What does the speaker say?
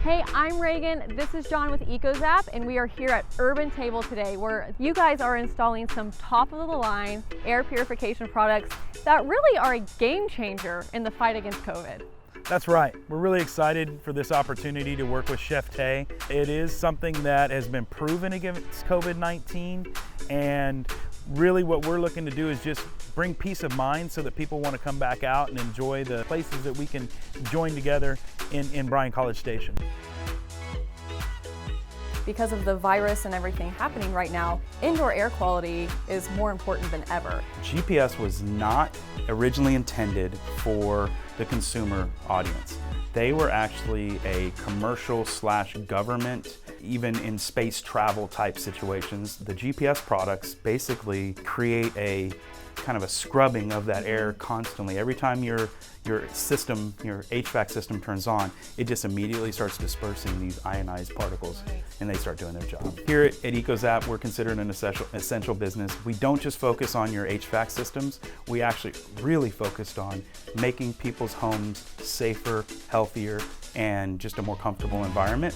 Hey, I'm Reagan, this is John with EcoZapp, and we are here at Urban Table today where you guys are installing some top-of-the-line air purification products that really are a game changer in the fight against COVID. That's right. We're really excited for this opportunity to work with Chef Tay. It is something that has been proven against COVID-19, and really what we're looking to do is just bring peace of mind so that people want to come back out and enjoy the places that we can join together in Bryan College Station. Because of the virus and everything happening right now, indoor air quality is more important than ever. GPS was not originally intended for the consumer audience. They were actually a commercial / government, even in space travel type situations. The GPS products basically create a kind of a scrubbing of that air constantly. Every time your system, your HVAC system turns on, it just immediately starts dispersing these ionized particles, and they start doing their job. Here at EcoZapp, we're considered an essential business. We don't just focus on your HVAC systems, we actually really focused on making people's homes safer, healthier, and just a more comfortable environment.